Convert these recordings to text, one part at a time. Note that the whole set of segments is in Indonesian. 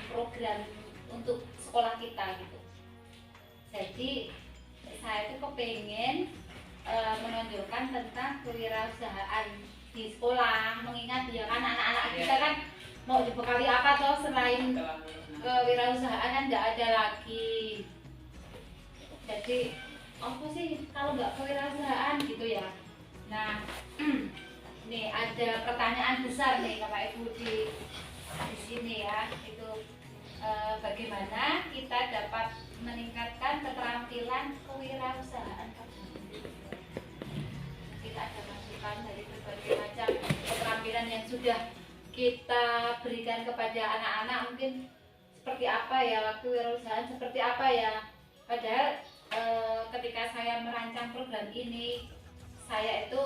program untuk sekolah kita gitu. Jadi saya itu kepengen menonjolkan tentang kewirausahaan di sekolah, mengingat ya kan anak-anak kita kan mau dibekali apa toh selain kewirausahaan kan nggak ada lagi. Jadi apa sih kalau nggak kewirausahaan gitu ya. Nah nih ada pertanyaan besar nih Bapak Ibu di sini ya, itu bagaimana kita dapat meningkatkan keterampilan kewirausahaan. Kita ada masukan dari berbagai macam keterampilan yang sudah kita berikan kepada anak-anak, mungkin seperti apa ya kewirausahaan, seperti apa ya. Padahal ketika saya merancang program ini, saya itu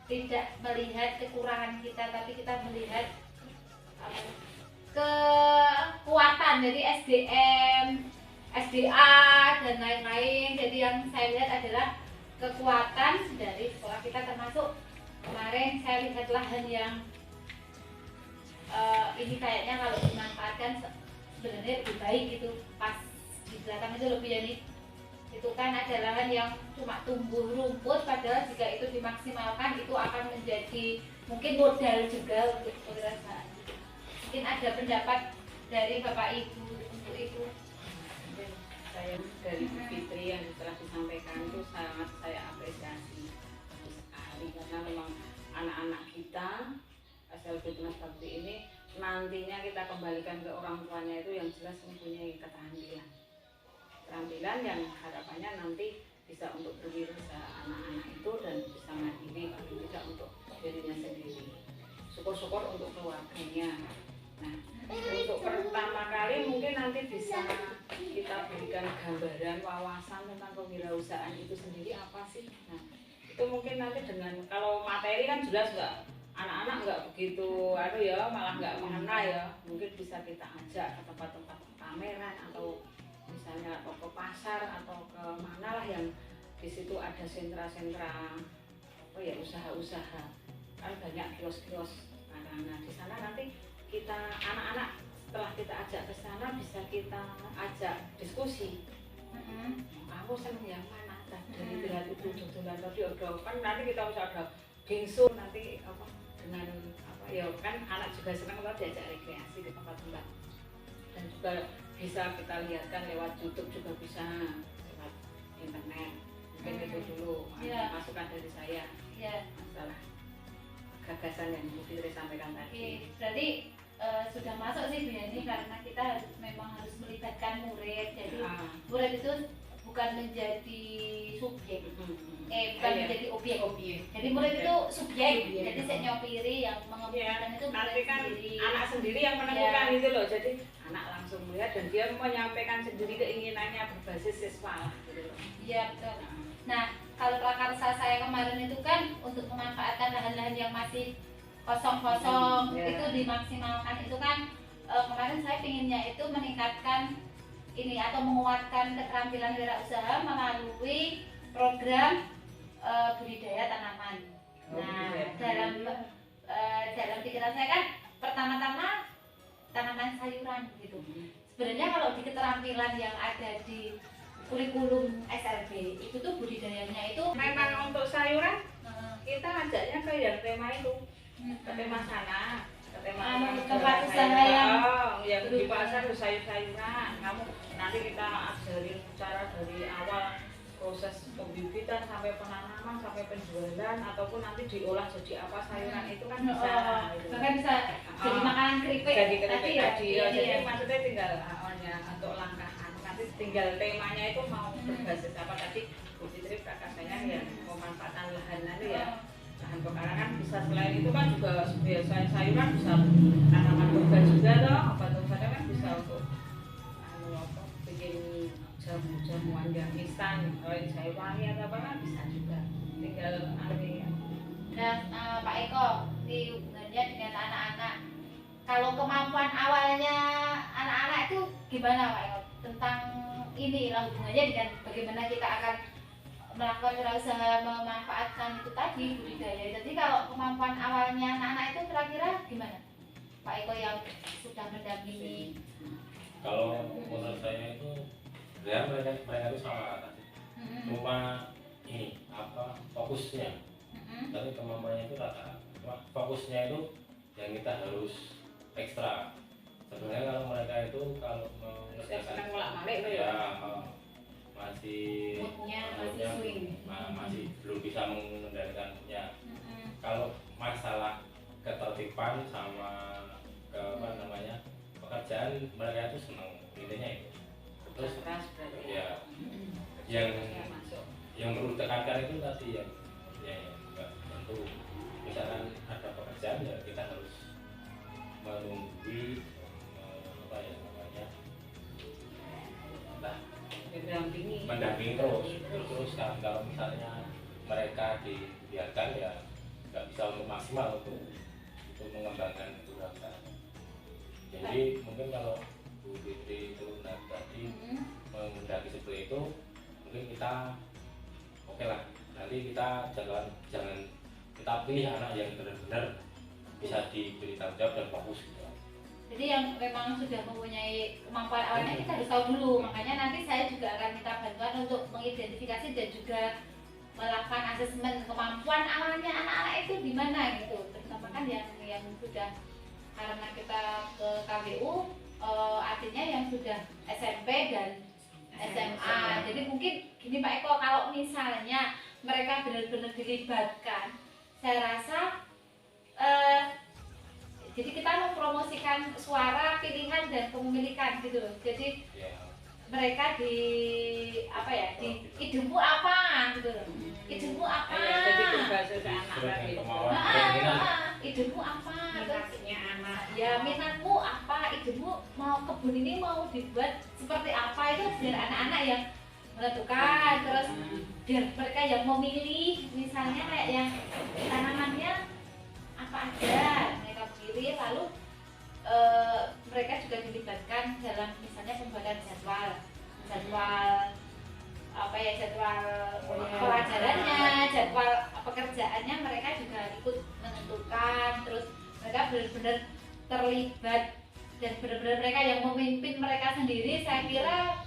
tidak melihat kekurangan kita, tapi kita melihat kekuatan dari SDM, SDA dan lain-lain. Jadi yang saya lihat adalah kekuatan dari sekolah kita, termasuk kemarin saya lihat lahan yang ini kayaknya kalau dimanfaatkan sebenarnya lebih baik gitu. Pas di belakang itu lebih ya nih, itu kan ada lahan yang cuma tumbuh rumput, padahal jika itu dimaksimalkan itu akan menjadi mungkin modal juga untuk kewirausahaan. Mungkin ada pendapat dari Bapak Ibu untuk itu. Saya dari Bu Fitri yang telah disampaikan itu sangat saya apresiasi sekali, karena memang anak-anak kita SLB Tunas Bakti ini nantinya kita kembalikan ke orang tuanya itu yang jelas mempunyai keterampilan yang harapannya nanti bisa untuk berwirausaha anak-anak itu dan bisa mandiri, paling tidak untuk dirinya sendiri, syukur-syukur untuk keluarganya. Nah, untuk pertama kali mungkin nanti bisa kita berikan gambaran wawasan tentang kewirausahaan itu sendiri apa sih. Nah, itu mungkin nanti dengan, kalau materi kan jelas nggak, anak-anak nggak begitu malah nggak mengenal ya, mungkin bisa kita ajak ke tempat-tempat pameran atau misalnya atau ke pasar atau ke mana lah yang di situ ada sentra-sentra usaha-usaha, kan banyak kios-kios. Nah, di sana nanti kita anak-anak setelah kita ajak ke sana bisa kita ajak diskusi. Aku seneng yang mana? Dari lihat itu dodolan tadi kan nanti kita bisa ada bingsu nanti apa dengan apa ya, kan anak juga senang kalau diajak rekreasi ke tempat-tempat, dan juga bisa kita lihatkan lewat YouTube, juga bisa lewat internet. Mungkin itu dulu masukan dari saya masalah gagasan yang Bu Fitri sampaikan tadi. Berarti sudah masuk sih Bu Yani, karena kita memang harus melibatkan murid. Jadi murid itu bukan menjadi subjek, bukan menjadi objek. Jadi murid itu subjek. Jadi saya nyopiri yang mengemukakan itu nanti kan sendiri. Anak sendiri yang menentukan itu loh. Jadi anak langsung melihat dan dia menyampaikan sendiri keinginannya berbasis siswa gitu loh. Iya betul. Nah, kalau prakarsa saya kemarin itu kan untuk memanfaatkan lahan-lahan yang masih kosong-kosong itu dimaksimalkan. Itu kan kemarin saya pinginnya itu meningkatkan ini atau menguatkan keterampilan wirausaha melalui program budidaya tanaman. Nah, dalam pikiran saya kan pertama-tama tanaman sayuran gitu. Sebenarnya kalau di keterampilan yang ada di kurikulum SLB itu tuh budidayanya itu memang untuk sayuran kita ajaknya ke yang tema itu, ke tema sana, ke tema tempat usaha yang di pasar sayur-sayuran. Kamu nanti kita ajarin cara dari awal proses pembibitan sampai penanaman sampai penjualan, ataupun nanti diolah jadi apa sayuran itu kan bisa. Bahkan bisa jadi makanan keripik. Jadi keripik tadi ya. Jadi maksudnya tinggal untuk langkah nanti tinggal temanya itu mau berbasis apa tadi Bu Fitri prakarsanya ya, pemanfaatan lahan nanti ya, lahan pekarangan bisa. Selain itu kan juga biasa sayuran bisa tanaman boga juga toh, obat-obatan kan bisa untuk bikin jamu-jamuan yang instan, kalau sayur wangi atau apa kan bisa juga, tinggal ya. Nah Pak Eko, di hubungannya dengan anak-anak, kalau kemampuan awalnya anak-anak itu gimana Pak Eko? Tentang ini lah hubungannya dengan bagaimana kita akan melakukan wirausaha memanfaatkan itu tadi budidaya. Jadi kalau kemampuan awalnya anak-anak itu kira-kira gimana? Pak Eko yang sudah mendampingi? Kalau menurut saya itu ya mereka itu sama rata sih. Cuma ini apa fokusnya, tapi kemampuannya itu rata. Cuma fokusnya itu yang kita harus ekstra. Sebenarnya kalau mereka itu kalau mengerjakan ya masih masih swing. masih belum bisa mengendalikannya. Kalau masalah ketertiban sama ke apa namanya pekerjaan mereka itu senang intinya itu. Terus ya yang perlu ditekankan itu tadi ya enggak tentu misalkan ada pekerjaan ya kita harus menunggu apa ya namanya mendampingi terus kan kalau misalnya mereka dibiarkan ya nggak bisa untuk maksimal untuk mengembangkan kewirausahaan. Jadi mungkin kalau Bu Fitri itu tadi mengundang seperti itu mungkin kita oke lah, nanti kita jangan kita pilih anak yang benar-benar bisa diberi tanggung jawab dan fokus gitu. Jadi yang memang sudah mempunyai kemampuan awalnya kita harus tahu dulu, makanya nanti saya juga akan minta bantuan untuk mengidentifikasi dan juga melakukan asesmen kemampuan awalnya anak-anak itu di mana gitu, terutama kan yang sudah karena kita ke KBU artinya yang sudah SMP dan SMA. Jadi mungkin gini Pak Eko, kalau misalnya mereka benar-benar dilibatkan, saya rasa jadi kita mempromosikan suara, pilihan dan kepemilikan gitu loh. Jadi mereka di apa ya, di idemu apa gitu loh. Idemu apa? Jadi berbahasa anak gitu. Idemu apa? Minatnya anak. Ya minatmu apa? Idemu mau kebun ini mau dibuat seperti apa, itu biar anak-anak yang menentukan. Terus biar mereka yang memilih, misalnya kayak yang tanamannya apa aja mereka pilih, lalu mereka juga dilibatkan dalam misalnya pembuatan jadwal apa ya, jadwal pelajarannya, jadwal pekerjaannya, mereka juga ikut menentukan. Terus mereka benar-benar terlibat dan benar-benar mereka yang memimpin mereka sendiri. Saya kira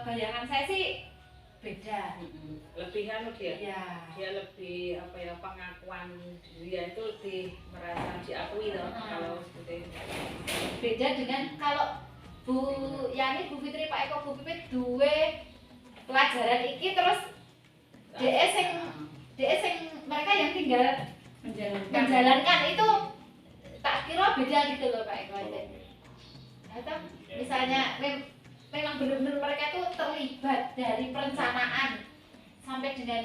bayangan saya sih beda. Lebihan dia. Ya. Dia lebih apa ya, pengakuan dia itu lebih merasa diakui loh kalau seperti itu. Beda dengan kalau Bu Yani, Bu Fitri, Pak Eko, Bu Pipit duwe pelajaran iki terus DS yang mereka yang tinggal menjalankan itu, tak kira beda gitu loh Pak Eko. Atau misalnya memang benar-benar mereka itu terlibat dari perencanaan sampai dengan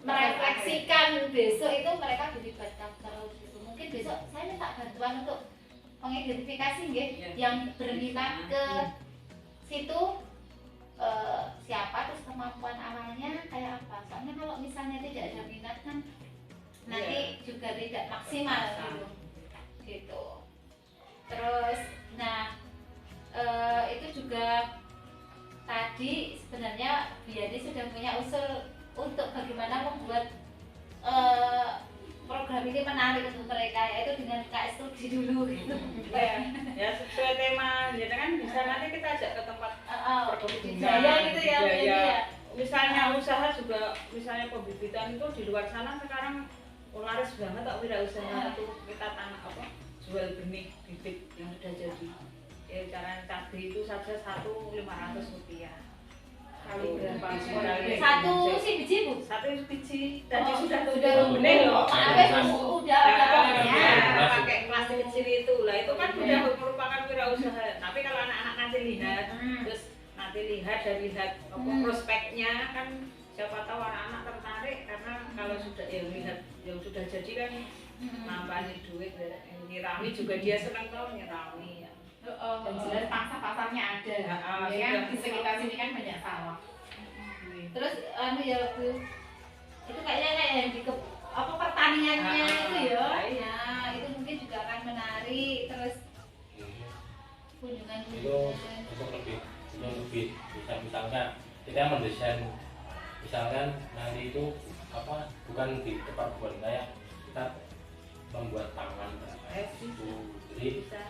merefleksikan besok itu mereka dilibatkan terus gitu. Mungkin besok saya minta bantuan untuk mengidentifikasi yang berminat ke situ siapa, terus kemampuan awalnya kayak apa. Soalnya kalau misalnya tidak ada minat kan nanti juga tidak maksimal gitu. Terus nah itu juga tadi sebenarnya Biadi sudah punya usul untuk bagaimana membuat program ini menarik untuk mereka, yaitu dengan KS Studi dulu gitu. Ya sesuai tema, jadi kan bisa nanti kita ajak ke tempat budaya gitu ya. Misalnya usaha juga, misalnya pembibitan itu di luar sana sekarang laris banget tak wirausaha itu, kita tanah apa jual benih bibit yang sudah jadi. Ya cara cabai itu saja 1.500 rupiah. Kali berapa? Satu si biji Bu? Satu biji tadi sudah benih loh. Udah pakai plastik kecil itu lah, itu kan sudah merupakan wirausaha. Tapi kalau anak-anak nanti lihat, terus nanti lihat prospeknya kan, siapa tahu anak-anak tertarik, karena kalau sudah lihat yang sudah jadi kan nambahin duit, nyirami juga dia senang tahu nyirami ya. Dan jelas pangsa pasarnya ada. Ya, di sekitar sini kan banyak sawah. Terus ya Bu, itu kayaknya kayak yang di pertaniannya itu ya. Ya, itu mungkin juga akan menarik. Terus kunjungan itu lebih bisa, misalkan kita mendesain, misalkan nanti itu bukan di tempat buat kayak kita membuat taman bermain di situ. Jadi bisa.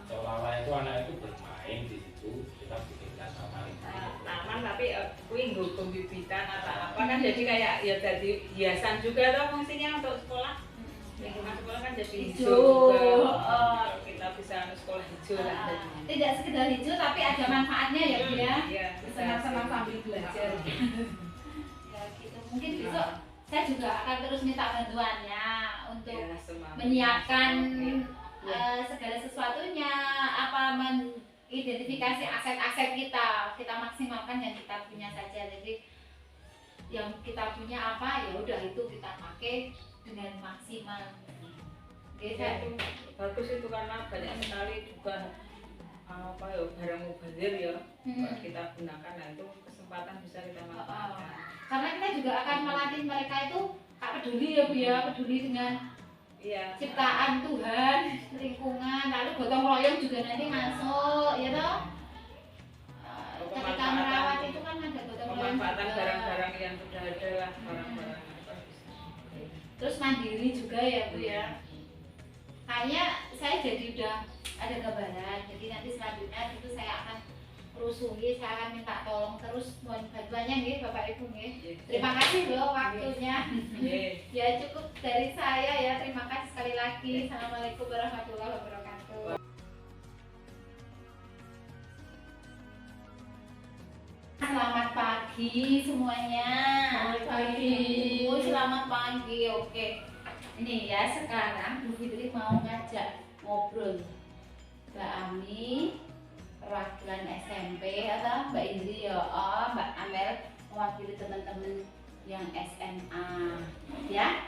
seolah-olah itu anak itu bermain di situ, kita bikinkan taman itu. Taman tapi kuwi nggo bibitan atau apa kan jadi kayak ya jadi hiasan juga toh fungsinya untuk sekolah. Lingkungan sekolah kan jadi hijau Hijau. juga. Kita bisa sekolah hijau lah. Tidak sekedar hijau tapi ada manfaatnya ya Bu ya. Iya, Senang-senang sambil belajar. Ya gitu. Mungkin besok saya juga akan terus minta bantuannya untuk Ya, semangat. menyiapkan segala sesuatunya, apa mengidentifikasi aset-aset kita maksimalkan yang kita punya saja. Jadi yang kita punya apa ya udah itu kita pakai dengan maksimal. Oke, Ya, itu bagus itu karena banyak sekali juga apa ya barang mubazir ya kita gunakan, nah itu kesempatan bisa kita manfaatkan. Karena kita juga akan melatih mereka itu peduli ya Bu ya, peduli dengan Iya. ciptaan Tuhan, lingkungan, lalu gotong royong juga nanti masuk, ya toh. Ketika merawat itu kan ada gotong royong. Pemanfaatan juga. barang-barang yang sudah ada lah, barang-barang apa bisa. Terus mandiri juga ya Bu ya. Kayaknya saya jadi udah ada gambaran. Jadi nanti selanjutnya itu saya akan telusuri, saya akan minta tolong terus mohon bantuannya nih Bapak Ibu nih. Terima kasih loh waktunya. Ya cukup dari saya ya. Terima kasih sekali lagi. Assalamualaikum warahmatullahi wabarakatuh. Selamat pagi semuanya. Selamat pagi. Oh, selamat pagi. Oke. Ini ya sekarang Bu Fitri mau ngajak ngobrol Mbak Ami, perwakilan SMP atau Mbak Indri ya, Mbak Amel mewakili teman-teman yang SMA, ya.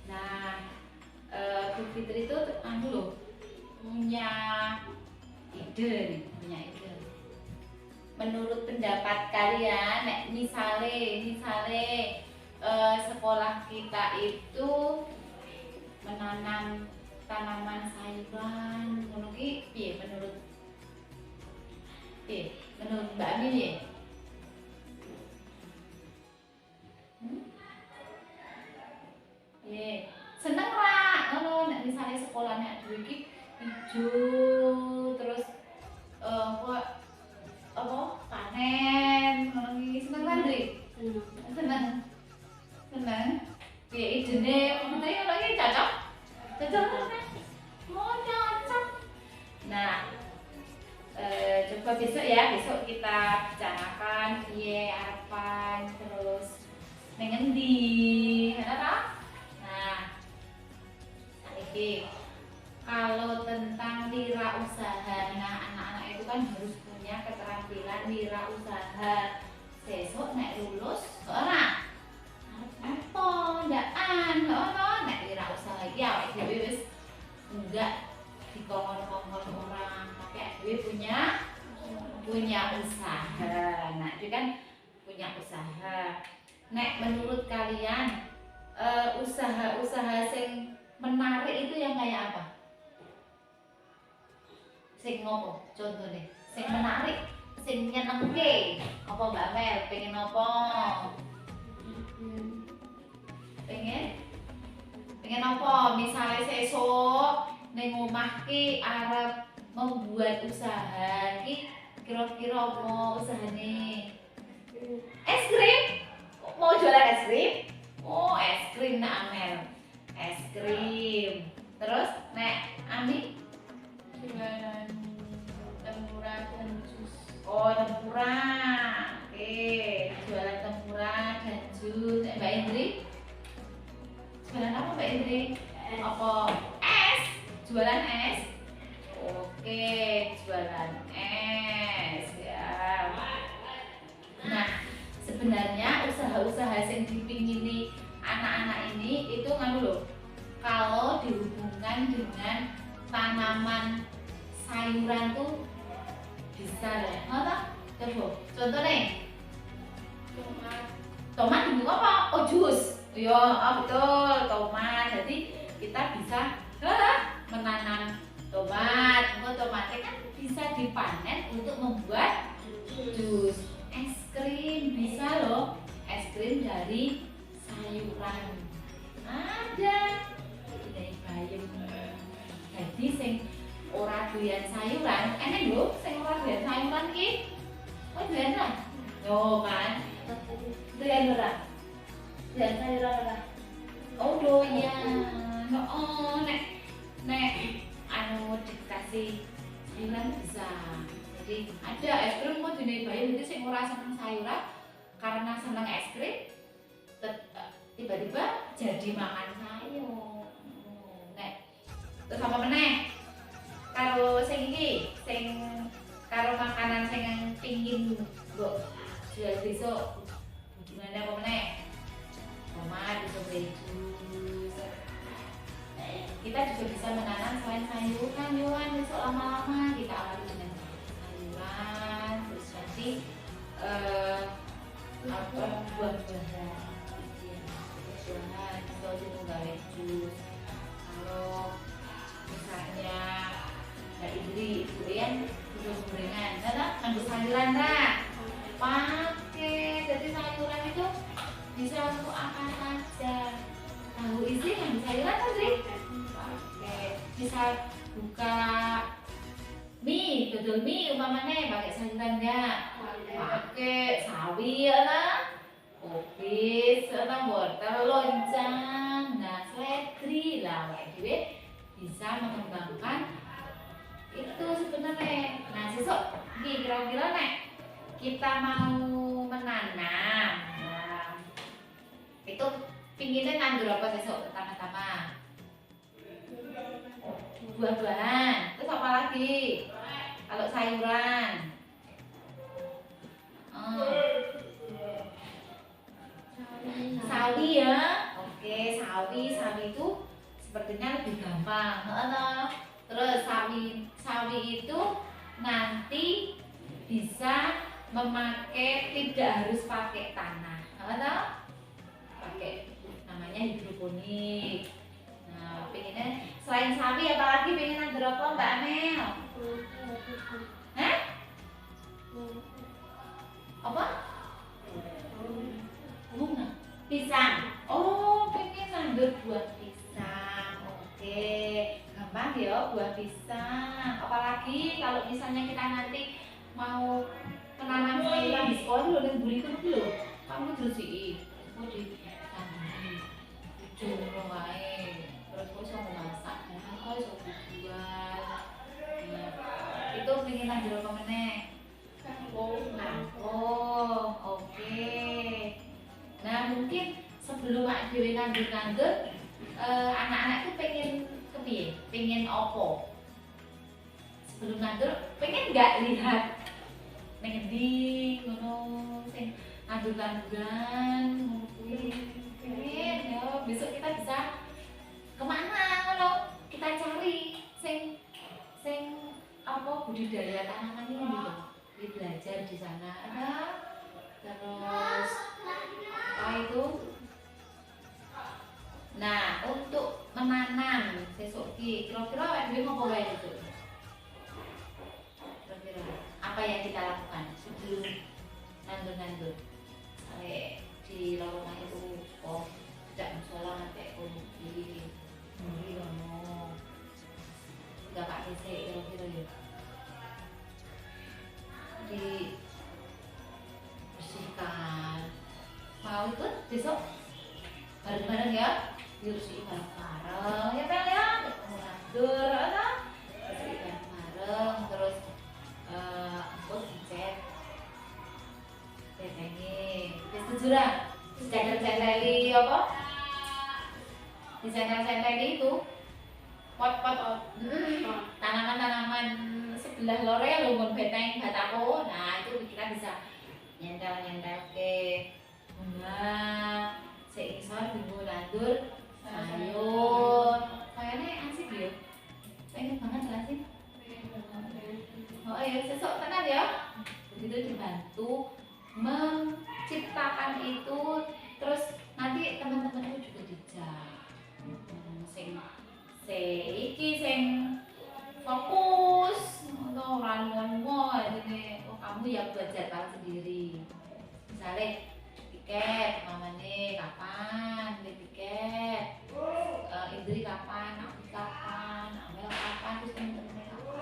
Nah, Bu Fitri itu loh punya ide nih, punya ide. Menurut pendapat kalian, misale sekolah kita itu menanam tanaman sayuran, ngono ki piye menurut Mbak Ami piye? Seneng ra ngono nek misale sekolah nek dhewe iki ijo terus apa panen ngono ki seneng kan Dri? Seneng. Piye idene Putri ngono iki cocok? Cocok kan? Oh cocok. Nah, coba besok kita bicarakan piye harapan terus ning endi, ngono ta? Nah, saiki kalau tentang wirausaha, nah anak-anak itu kan harus punya keterampilan wirausaha. Sesuk nek lulus ora apa ndaan ono nek wirausaha iki awake dhewe wis enggak dikongkon-kongkon orang, tapi awake dhewe punya usaha. Nah, itu kan punya usaha. Nek menurut kalian usaha-usaha sing menarik itu yang kayak apa? Sing ngopo? Contohnya, sing menarik, sing nyenengke. Apa Mbak Mel pengen apa? Pengen apa? Misalnya sesuk ning omah ki arep membuat usaha ki kira-kira apa usahane? Es krim? Mau jualan es krim? Oh, es krim nak Amel. Es krim. Terus nek Ami Jualan tempura dan jus. oh tempura. Oke, jualan tempura dan jus. Mbak Indri? Jualan apa Mbak Indri? Apa es? Jualan es? Oke, jualan es ya. Nah, sebenarnya usaha-usaha yang dipingini anak-anak ini itu nganu loh. Kalau dihubungkan dengan tanaman sayuran tuh bisa deh. Mana? Coba. Contoh nih. Tomat dulu apa? Oh jus. Yo, betul tomat. Jadi kita bisa menanam tomat. Tomatnya kan bisa dipanen untuk membuat jus. Es krim bisa loh. Es krim dari sayuran. Ada. ora doyan sayuran, enek lho sing ora doyan sayuran ki. Oh doyan lah. Yo kan. Doyan ora? Doyan sayuran ora? Oh doyan. Oh nek anu dikasih sayuran bisa. Jadi ada es krim kok dene bayi nanti sing ora seneng sayuran karena seneng es krim tiba-tiba jadi makan sayur. Nek terus apa meneh? Karo sing iki, sing karo makanan sing pingin mbok jual besok. Gimana apa meneh? Tomat bisa beli jus. Kita juga bisa menanam selain sayuran, Yohan. Besok lama-lama kita awali dengan sayuran, terus nanti apa buah-buahan. Buah-buahan bisa juga jus. Kalau misalnya Mbak Indri, Ibu Rian butuh gorengan, karena ambil sayuran lah. Pakai, jadi sayuran itu bisa untuk apa saja. Tahu isi ambil sayuran kan, Indri? Pakai, bisa buka mie, dodol mie umpamanya pakai sayuran ya. Pakai sawi ya lah. Kopis, atau wortel, loncang, nah seledri lah, kayak gitu bisa mengembangkan itu sebenarnya. Nah sesuk kira-kira nek kita mau menanam, nah, itu pinginnya nandur apa sesuk pertama-tama? Buah-buahan, terus apa lagi? Kalau sayuran, sawi ya. Oke, sawi itu sepertinya lebih gampang. Terus sawi itu nanti bisa memakai, tidak harus pakai tanah. Pakai namanya hidroponik. Nah, pengennya selain sawi apalagi pengen nandur apa Mbak Amel? Hah? Apa? Bunga pisang. Oh, pengen nandur buah pisang. Oke, gampang ya buah pisang. Apalagi kalau misalnya kita nanti mau menanam sayuran di sekolah dulu dan beli itu dulu. Kamu terus sih, mau ditanami, dijual wae. Terus kau bisa memasak, kau bisa dijual. Nah, itu pengen nandur apa meneh? Oh, oke. Nah mungkin sebelum Mak Dewi nandur-nandur, anak-anak itu pengen kepiye? Pengen opo? Sebelum nandur, pengen nggak lihat ngendi ngono sing nandur-nanduran ngono kuwi. Pengen ya, besok kita bisa kemana ngono? Kita cari sing apa budidaya tanaman ini gitu. Belajar di sana ada. Terus apa itu? Nah, untuk menanam sesuk ki, kira-kira awake dhewe ngopo wae itu? Kira-kira apa yang kita lakukan sebelum nandur-nandur? Sampai di lorong itu, oh, tidak musola sampai produksi, muri ngono. Enggak pakai kira-kira ya. Di bersihkan. Mau ikut besok bareng-bareng ya, dibersihin bareng-bareng ya Pel ya, nandur apa bersihkan bareng. Terus aku dicek ini setuju lah, cendeli apa di cendeli itu pot-pot tanaman-tanaman sebelah lore lumbung beteng batako. Nah itu kita bisa nyendal ke bunga seisor bumbu nandur sayur. Kayaknya asik ya, pengen banget gak sih? Oh iya, sesok tenan ya. Begitu dibantu menciptakan itu, terus nanti teman-temanku juga dijak sing fokus untuk orang-orang ini. Oh kamu ya buat jadwal sendiri, misalnya tiket mamane kapan, beli tiket Indri kapan, aku kapan, Amel kapan, terus temen-temennya kapan.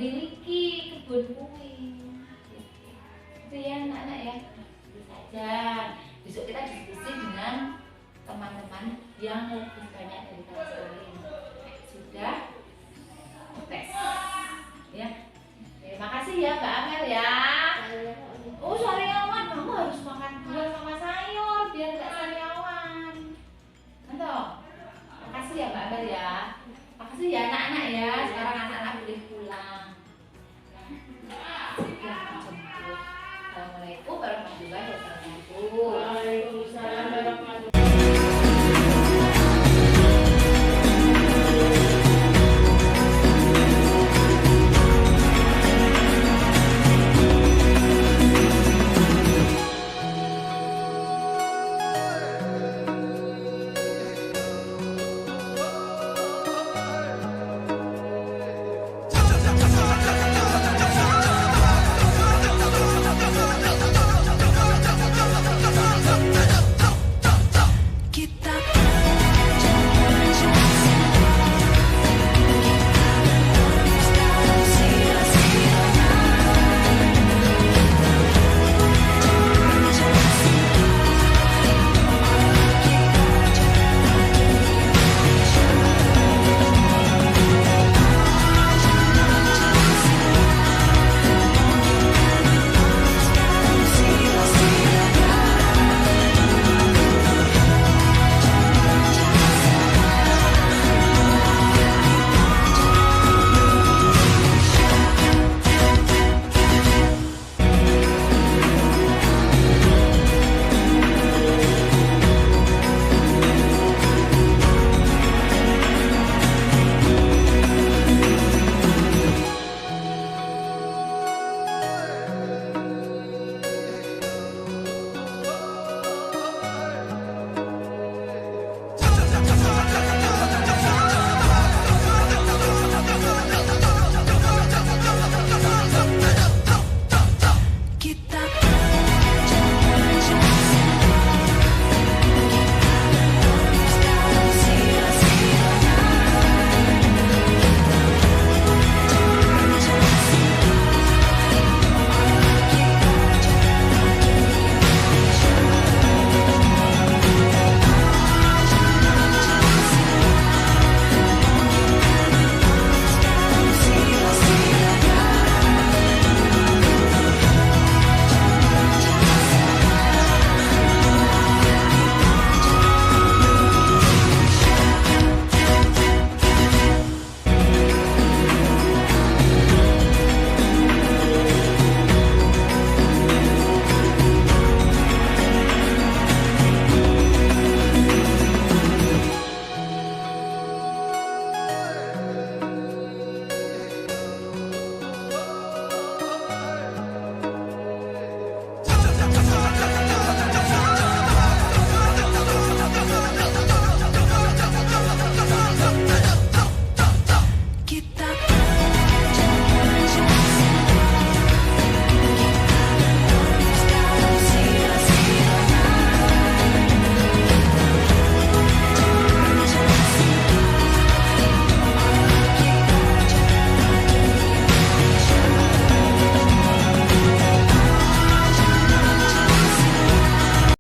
memiliki kebun kue. Itu ya anak-anak ya. Bisa saja besok kita diskusi dengan teman-teman yang lebih